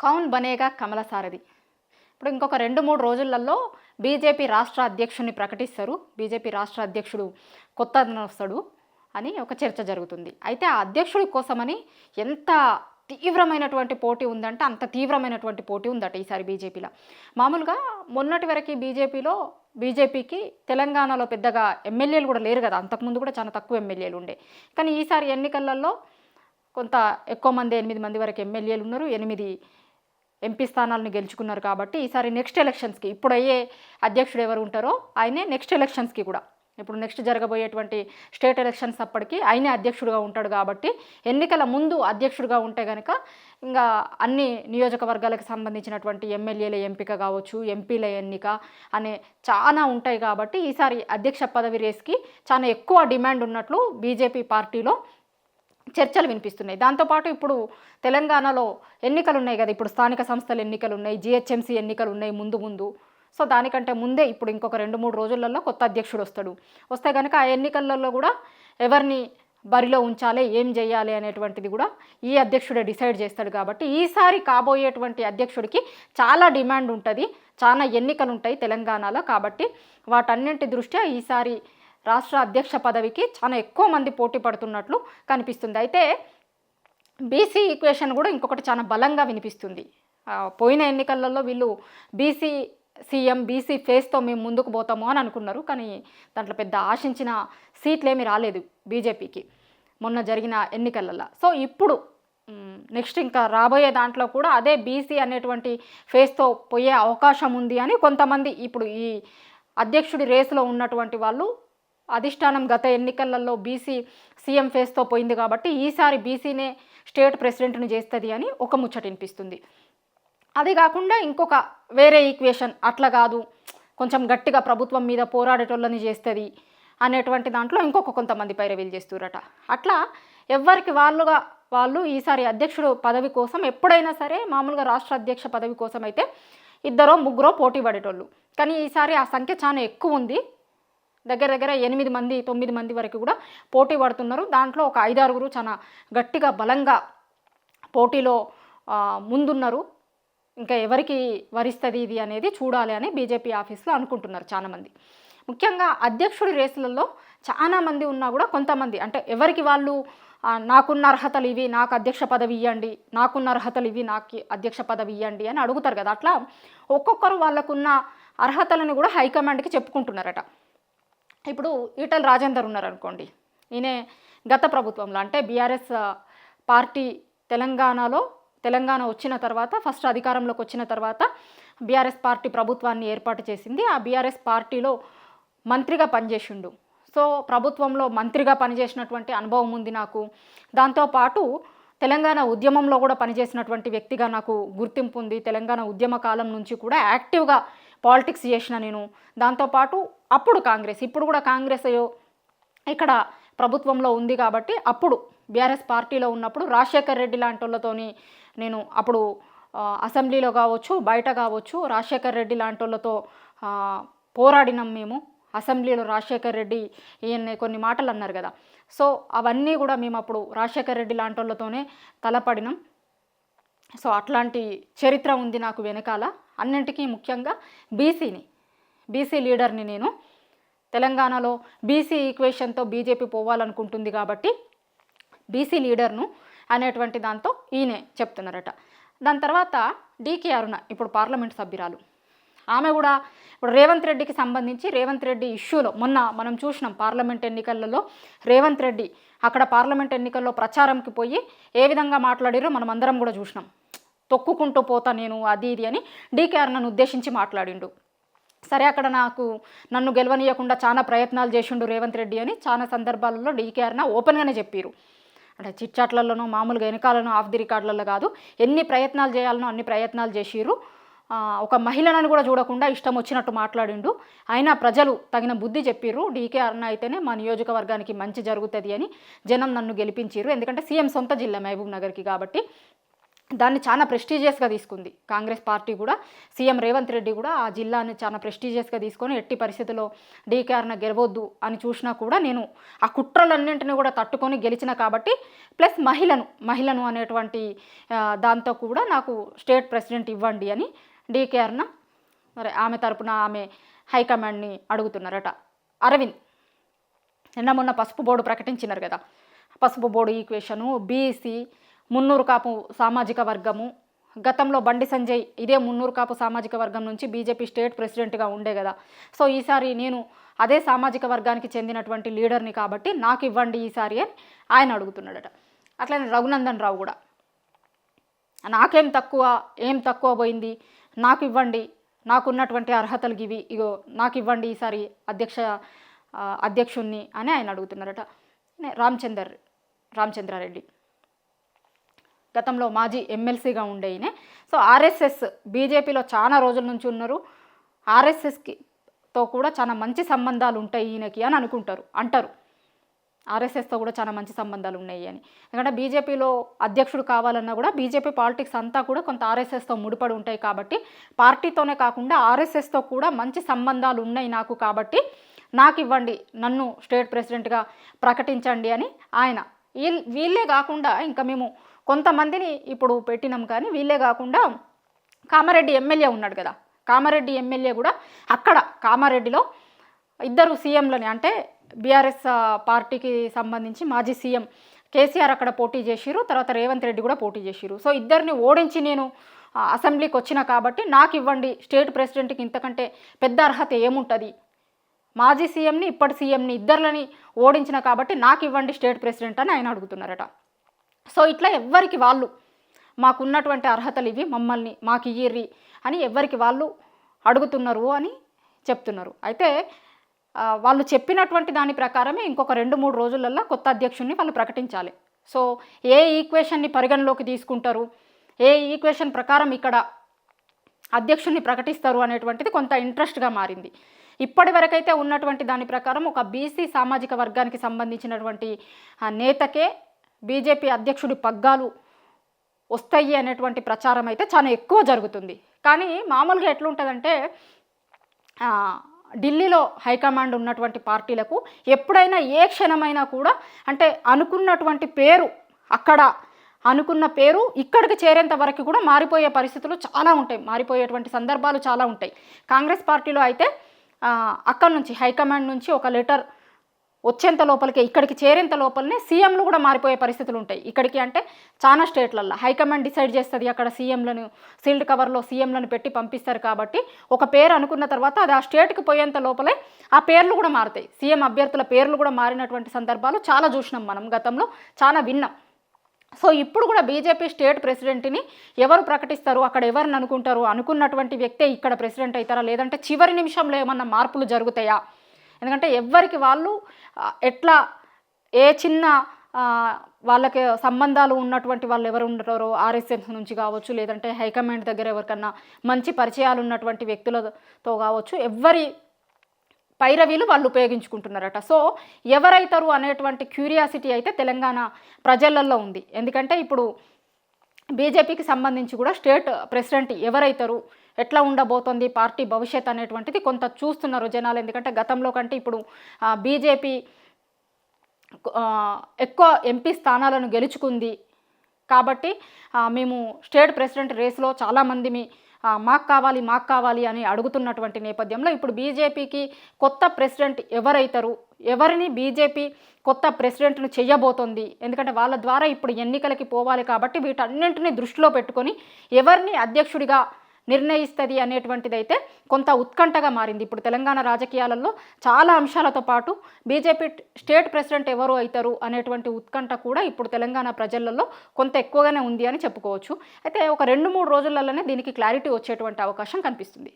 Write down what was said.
కౌన్ బనేగా కమల సారథి. ఇప్పుడు ఇంకొక 2-3 రోజులలో బీజేపీ రాష్ట్ర అధ్యక్షుడిని ప్రకటిస్తారు. బీజేపీ రాష్ట్ర అధ్యక్షుడు కొత్త అతను వస్తాడు అని ఒక చర్చ జరుగుతుంది. అయితే ఆ అధ్యక్షుడి కోసమని ఎంత తీవ్రమైనటువంటి పోటీ ఉందంటే అంత తీవ్రమైనటువంటి పోటీ ఉందట ఈసారి బీజేపీలో. మామూలుగా మొన్నటి వరకు బీజేపీకి తెలంగాణలో పెద్దగా ఎమ్మెల్యేలు కూడా లేరు కదా. అంతకుముందు కూడా చాలా తక్కువ ఎమ్మెల్యేలు ఉండే. కానీ ఈసారి ఎన్నికలలో కొంత ఎక్కువ మంది 8 మంది వరకు ఎమ్మెల్యేలు ఉన్నారు. 8 ఎంపీ స్థానాలను గెలుచుకున్నారు. కాబట్టి ఈసారి నెక్స్ట్ ఎలక్షన్స్కి ఇప్పుడు అయ్యే అధ్యక్షుడు ఎవరు ఉంటారో ఆయనే నెక్స్ట్ ఎలక్షన్స్కి కూడా, ఇప్పుడు నెక్స్ట్ జరగబోయేటువంటి స్టేట్ ఎలక్షన్స్ అప్పటికి ఆయనే అధ్యక్షుడిగా ఉంటాడు. కాబట్టి ఎన్నికల ముందు అధ్యక్షుడిగా ఉంటే కనుక ఇంకా అన్ని నియోజకవర్గాలకు సంబంధించినటువంటి ఎమ్మెల్యేల ఎంపిక కావచ్చు, ఎంపీల ఎన్నిక అనే చాలా ఉంటాయి. కాబట్టి ఈసారి అధ్యక్ష పదవి రేస్కి చాలా ఎక్కువ డిమాండ్ ఉన్నట్లు బీజేపీ పార్టీలో చర్చలు వినిపిస్తున్నాయి. దాంతోపాటు ఇప్పుడు తెలంగాణలో ఎన్నికలు ఉన్నాయి కదా. ఇప్పుడు స్థానిక సంస్థల ఎన్నికలు ఉన్నాయి, జిహెచ్ఎంసీ ఎన్నికలు ఉన్నాయి ముందు. సో దానికంటే ముందే ఇప్పుడు ఇంకొక 2-3 రోజులలో కొత్త అధ్యక్షుడు వస్తే కనుక ఆ ఎన్నికలలో కూడా ఎవరిని బరిలో ఉంచాలి, ఏం చేయాలి అనేటువంటిది కూడా ఈ అధ్యక్షుడే డిసైడ్ చేస్తాడు. కాబట్టి ఈసారి కాబోయేటువంటి అధ్యక్షుడికి చాలా డిమాండ్ ఉంటుంది, చాలా ఎన్నికలు ఉంటాయి తెలంగాణలో. కాబట్టి వాటన్నింటి దృష్ట్యా ఈసారి రాష్ట్ర అధ్యక్ష పదవికి చాలా ఎక్కువ మంది పోటీ పడుతున్నట్లు కనిపిస్తుంది. అయితే బీసీ ఈక్వేషన్ కూడా ఇంకొకటి చాలా బలంగా వినిపిస్తుంది. పోయిన ఎన్నికలలో వీళ్ళు బీసీ సీఎం, బీసీ ఫేస్తో మేము ముందుకు పోతాము అని అనుకున్నారు. కానీ దాంట్లో పెద్ద ఆశించిన సీట్లు ఏమీ రాలేదు బీజేపీకి మొన్న జరిగిన ఎన్నికలలో. సో ఇప్పుడు నెక్స్ట్ ఇంకా రాబోయే దాంట్లో కూడా అదే బీసీ అనేటువంటి ఫేస్తో పోయే అవకాశం ఉంది అని కొంతమంది ఇప్పుడు ఈ అధ్యక్షుడి రేసులో ఉన్నటువంటి వాళ్ళు అధిష్టానం గత ఎన్నికలలో బీసీ సీఎం ఫేస్తో పోయింది కాబట్టి ఈసారి బీసీనే స్టేట్ ప్రెసిడెంట్ని చేస్తుంది అని ఒక ముచ్చట వినిపిస్తుంది. అది కాకుండా ఇంకొక వేరే ఈక్వేషన్ అట్లా కాదు, కొంచెం గట్టిగా ప్రభుత్వం మీద పోరాడేటోళ్ళని చేస్తుంది అనేటువంటి దాంట్లో ఇంకొక కొంతమంది పైరవీలు చేస్తురట. అట్లా ఎవరికి వాళ్ళు ఈసారి అధ్యక్షుడు పదవి కోసం ఎప్పుడైనా సరే మామూలుగా రాష్ట్ర అధ్యక్ష పదవి కోసం అయితే 2-3 పోటీ పడేటోళ్ళు. కానీ ఈసారి ఆ సంఖ్య చాలా ఎక్కువ ఉంది. దగ్గర 8 మంది 9 మంది వరకు కూడా పోటీ పడుతున్నారు. దాంట్లో ఒక 5-6 చాలా గట్టిగా బలంగా పోటీలో ముందున్నారు. ఇంకా ఎవరికి వరిస్తుంది ఇది అనేది చూడాలి అని బీజేపీ ఆఫీస్లో అనుకుంటున్నారు చాలామంది. ముఖ్యంగా అధ్యక్షుడి రేసులలో చాలామంది ఉన్నా కూడా కొంతమంది అంటే ఎవరికి వాళ్ళు నాకున్న అర్హతలు ఇవి, నాకు అధ్యక్ష పదవి ఇవ్వండి, నాకున్న అర్హతలు ఇవి, నాకు అధ్యక్ష పదవి ఇవ్వండి అని అడుగుతారు కదా. అట్లా ఒక్కొక్కరు వాళ్ళకున్న అర్హతలను కూడా హైకమాండ్కి చెప్పుకుంటున్నారట. ఇప్పుడు ఈటల రాజేందర్ ఉన్నారనుకోండి, ఈయన గత ప్రభుత్వంలో అంటే బీఆర్ఎస్ పార్టీ తెలంగాణ వచ్చిన తర్వాత ఫస్ట్ అధికారంలోకి వచ్చిన తర్వాత బీఆర్ఎస్ పార్టీ ప్రభుత్వాన్ని ఏర్పాటు చేసింది. ఆ బీఆర్ఎస్ పార్టీలో మంత్రిగా పనిచేసిండు. సో ప్రభుత్వంలో మంత్రిగా పనిచేసినటువంటి అనుభవం ఉంది నాకు. దాంతోపాటు తెలంగాణ ఉద్యమంలో కూడా పనిచేసినటువంటి వ్యక్తిగా నాకు గుర్తింపు ఉంది. తెలంగాణ ఉద్యమ కాలం నుంచి కూడా యాక్టివ్గా పాలిటిక్స్ చేసిన నేను. దాంతోపాటు అప్పుడు కాంగ్రెస్, ఇప్పుడు కూడా కాంగ్రెస్ ఇక్కడ ప్రభుత్వంలో ఉంది కాబట్టి అప్పుడు బీఆర్ఎస్ పార్టీలో ఉన్నప్పుడు రాజశేఖర్ రెడ్డి లాంటి వాళ్ళతోని నేను అప్పుడు అసెంబ్లీలో కావచ్చు, బయట కావచ్చు రాజశేఖర్ రెడ్డి లాంటి వాళ్ళతో పోరాడినాం మేము. అసెంబ్లీలో రాజశేఖర్ రెడ్డి ఈయన కొన్ని మాటలు అన్నారు కదా. సో అవన్నీ కూడా మేము అప్పుడు రాజశేఖర్ రెడ్డి లాంటి వాళ్ళతోనే తలపడినాం. సో అట్లాంటి చరిత్ర ఉంది నాకు వెనకాల. అన్నింటికీ ముఖ్యంగా బీసీ లీడర్ని నేను. తెలంగాణలో బీసీ ఈక్వేషన్తో బీజేపీ పోవాలనుకుంటుంది కాబట్టి బీసీ లీడర్ను అనేటువంటి దాంతో ఈయనే చెప్తున్నారట. దాని తర్వాత డీకే అరుణ ఇప్పుడు పార్లమెంట్ సభ్యురాలు. ఆమె కూడా ఇప్పుడు రేవంత్ రెడ్డికి సంబంధించి రేవంత్ రెడ్డి ఇష్యూలో మొన్న మనం చూసినాం పార్లమెంట్ ఎన్నికలలో రేవంత్ రెడ్డి అక్కడ పార్లమెంట్ ఎన్నికల్లో ప్రచారంకి పోయి ఏ విధంగా మాట్లాడారో మనం అందరం కూడా చూసినాం. తొక్కుకుంటూ పోతా నేను అది ఇది అని డీకే అరుణను ఉద్దేశించి మాట్లాడిండు. సరే అక్కడ నన్ను గెలవనీయకుండా చాలా ప్రయత్నాలు చేసిండు రేవంత్ రెడ్డి అని చాలా సందర్భాలలో డీకే అరుణ ఓపెన్గానే చెప్పారు. అంటే చిట్చాట్లలోనో మామూలుగా వెనకాలనో ఆఫ్ ది రికార్డులలో కాదు, ఎన్ని ప్రయత్నాలు చేయాలనో అన్ని ప్రయత్నాలు చేసిరు. ఒక మహిళలను కూడా చూడకుండా ఇష్టం వచ్చినట్టు మాట్లాడిండు. అయినా ప్రజలు తగిన బుద్ధి చెప్పిర్రు. డీకే అరుణ అయితేనే మా నియోజకవర్గానికి మంచి జరుగుతుంది అని జనం నన్ను గెలిపించారు. ఎందుకంటే సీఎం సొంత జిల్లా మహబూబ్ నగర్కి కాబట్టి దాన్ని చాలా ప్రెస్టీజియస్గా తీసుకుంది కాంగ్రెస్ పార్టీ కూడా. సీఎం రేవంత్ రెడ్డి కూడా ఆ జిల్లాని చాలా ప్రెస్టీజియస్గా తీసుకొని ఎట్టి పరిస్థితుల్లో డీకేఆర్న గెలవద్దు అని చూసినా కూడా నేను ఆ కుట్రలన్నింటినీ కూడా తట్టుకొని గెలిచిన కాబట్టి, ప్లస్ మహిళను అనేటువంటి దాంతో కూడా నాకు స్టేట్ ప్రెసిడెంట్ ఇవ్వండి అని డీకేఆర్న మరి ఆమె తరపున ఆమె హైకమాండ్ని అడుగుతున్నారట. అరవింద్ నిన్న మొన్న పసుపు బోర్డు ప్రకటించినారు కదా, పసుపు board equation, BC, Munnuru Kapu సామాజిక వర్గము. గతంలో బండి సంజయ్ ఇదే మున్నూరు కాపు సామాజిక వర్గం నుంచి బీజేపీ స్టేట్ ప్రెసిడెంట్గా ఉండే కదా. సో ఈసారి నేను అదే సామాజిక వర్గానికి చెందినటువంటి లీడర్ని కాబట్టి నాకు ఇవ్వండి ఈసారి అని ఆయన అడుగుతున్నాడట. అట్లనే రఘునందన్ రావు కూడా నాకేం తక్కువ, ఏం తక్కువ పోయింది, నాకు ఇవ్వండి, నాకున్నటువంటి అర్హతలు ఇవి, ఇగో నాకు ఇవ్వండి ఈసారి అధ్యక్షుణ్ణి అని ఆయన అడుగుతున్నారట. రామచంద్రారెడ్డి గతంలో మాజీ ఎమ్మెల్సీగా ఉండే ఈయనే. సో ఆర్ఎస్ఎస్ బీజేపీలో చాలా రోజుల నుంచి ఉన్నారు, ఆర్ఎస్ఎస్తో కూడా చాలా మంచి సంబంధాలు ఉంటాయి ఈయనకి అని అంటారు. ఆర్ఎస్ఎస్తో కూడా చాలా మంచి సంబంధాలు ఉన్నాయి అని. ఎందుకంటే బీజేపీలో అధ్యక్షుడు కావాలన్నా కూడా బీజేపీ పాలిటిక్స్ అంతా కూడా కొంత ఆర్ఎస్ఎస్తో ముడిపడి ఉంటాయి కాబట్టి, పార్టీతోనే కాకుండా ఆర్ఎస్ఎస్తో కూడా మంచి సంబంధాలు ఉన్నాయి నాకు కాబట్టి నాకు ఇవ్వండి, నన్ను స్టేట్ ప్రెసిడెంట్గా ప్రకటించండి అని ఆయన. వీళ్ళే కాకుండా ఇంకా మేము కొంతమందిని ఇప్పుడు పెట్టినాం, కానీ వీళ్ళే కాకుండా కామారెడ్డి ఎమ్మెల్యే ఉన్నాడు కదా, కామారెడ్డి ఎమ్మెల్యే కూడా అక్కడ కామారెడ్డిలో ఇద్దరు సీఎంలని, అంటే బీఆర్ఎస్ పార్టీకి సంబంధించి మాజీ సీఎం కేసీఆర్ అక్కడ పోటీ చేసిరు, తర్వాత రేవంత్ రెడ్డి కూడా పోటీ చేసిరు. సో ఇద్దరిని ఓడించి నేను అసెంబ్లీకి వచ్చిన కాబట్టి నాకు ఇవ్వండి, స్టేట్ ప్రెసిడెంట్కి ఇంతకంటే పెద్ద అర్హత ఏముంటుంది, మాజీ సీఎంని ఇప్పటి సీఎంని ఇద్దరిని ఓడించిన కాబట్టి నాకు ఇవ్వండి స్టేట్ ప్రెసిడెంట్ అని ఆయన అడుగుతున్నారట. సో ఇట్లా ఎవ్వరికి వాళ్ళు మాకున్నటువంటి అర్హతలు ఇవి, మమ్మల్ని మాకు ఇయ్యిర్రి అని ఎవరికి వాళ్ళు అడుగుతున్నారు అని చెప్తున్నారు. అయితే వాళ్ళు చెప్పినటువంటి దాని ప్రకారమే ఇంకొక 2-3 రోజులలో కొత్త అధ్యక్షుడిని వాళ్ళు ప్రకటించాలి. సో ఏ ఈక్వేషన్ని పరిగణలోకి తీసుకుంటారు, ఏ ఈక్వేషన్ ప్రకారం ఇక్కడ అధ్యక్షుడిని ప్రకటిస్తారు అనేటువంటిది కొంత ఇంట్రెస్ట్గా మారింది. ఇప్పటి వరకైతే ఉన్నటువంటి దాని ప్రకారం ఒక బీసీ సామాజిక వర్గానికి సంబంధించినటువంటి నేతకే బీజేపీ అధ్యక్షుడి పగ్గాలు వస్తాయి అనేటువంటి ప్రచారం అయితే చాలా ఎక్కువ జరుగుతుంది. కానీ మామూలుగా ఎట్లుంటుందంటే ఢిల్లీలో హైకమాండ్ ఉన్నటువంటి పార్టీలకు ఎప్పుడైనా ఏ క్షణమైనా కూడా అంటే అనుకున్నటువంటి పేరు అక్కడ అనుకున్న పేరు ఇక్కడికి చేరేంత వరకు కూడా మారిపోయే పరిస్థితులు చాలా ఉంటాయి, మారిపోయేటువంటి సందర్భాలు చాలా ఉంటాయి. కాంగ్రెస్ పార్టీలో అయితే అక్కడ నుంచి హైకమాండ్ నుంచి ఒక లెటర్ వచ్చేంత లోపలికే ఇక్కడికి చేరేంత లోపలనే సీఎంలు కూడా మారిపోయే పరిస్థితులు ఉంటాయి. ఇక్కడికి అంటే చాలా స్టేట్లలో హైకమాండ్ డిసైడ్ చేస్తుంది, అక్కడ సీఎంలను సీల్డ్ కవర్లో సీఎంలను పెట్టి పంపిస్తారు కాబట్టి ఒక పేరు అనుకున్న తర్వాత అది ఆ స్టేట్కి పోయేంత లోపలే ఆ పేర్లు కూడా మారుతాయి. సీఎం అభ్యర్థుల పేర్లు కూడా మారినటువంటి సందర్భాలు చాలా చూసినాం, మనం గతంలో చాలా విన్నాం. సో ఇప్పుడు కూడా బీజేపీ స్టేట్ ప్రెసిడెంట్ని ఎవరు ప్రకటిస్తారు, అక్కడ ఎవరిని అనుకుంటారు, అనుకున్నటువంటి వ్యక్తే ఇక్కడ ప్రెసిడెంట్ అవుతారా, లేదంటే చివరి నిమిషంలో ఏమన్నా మార్పులు జరుగుతాయా? ఎందుకంటే ఎవరికి వాళ్ళు ఎట్లా ఏ చిన్న వాళ్ళకి సంబంధాలు ఉన్నటువంటి వాళ్ళు ఎవరు ఉంటారో ఆర్ఎస్ఎస్ నుంచి కావచ్చు, లేదంటే హైకమాండ్ దగ్గర ఎవరికన్నా మంచి పరిచయాలు ఉన్నటువంటి వ్యక్తులతో కావచ్చు, ఎవరి పైరవీలు వాళ్ళు ఉపయోగించుకుంటున్నారట. సో ఎవరైతారు అనేటువంటి క్యూరియాసిటీ అయితే తెలంగాణ ప్రజలలో ఉంది. ఎందుకంటే ఇప్పుడు బీజేపీకి సంబంధించి కూడా స్టేట్ ప్రెసిడెంట్ ఎవరైతారు, ఎట్లా ఉండబోతోంది పార్టీ భవిష్యత్ అనేటువంటిది కొంత చూస్తున్నారు జనాలు. ఎందుకంటే గతంలో కంటే ఇప్పుడు బీజేపీ ఎక్కువ ఎంపీ స్థానాలను గెలుచుకుంది కాబట్టి మేము స్టేట్ ప్రెసిడెంట్ రేసులో చాలామంది మాకు కావాలి అని అడుగుతున్నటువంటి నేపథ్యంలో ఇప్పుడు బీజేపీకి కొత్త ప్రెసిడెంట్ ఎవరైతారు, ఎవరిని బీజేపీ కొత్త ప్రెసిడెంట్ను చెయ్యబోతోంది, ఎందుకంటే వాళ్ళ ద్వారా ఇప్పుడు ఎన్నికలకి పోవాలి కాబట్టి వీటన్నింటినీ దృష్టిలో పెట్టుకొని ఎవరిని అధ్యక్షుడిగా నిర్ణయిస్తుంది అనేటువంటిది అయితే కొంత ఉత్కంఠగా మారింది. ఇప్పుడు తెలంగాణ రాజకీయాలలో చాలా అంశాలతో పాటు బీజేపీ స్టేట్ ప్రెసిడెంట్ ఎవరు అవుతారు అనేటువంటి ఉత్కంఠ కూడా ఇప్పుడు తెలంగాణ ప్రజలలో కొంత ఎక్కువగానే ఉంది అని చెప్పుకోవచ్చు. అయితే ఒక 2-3 రోజులలోనే దీనికి క్లారిటీ వచ్చేటువంటి అవకాశం కనిపిస్తుంది.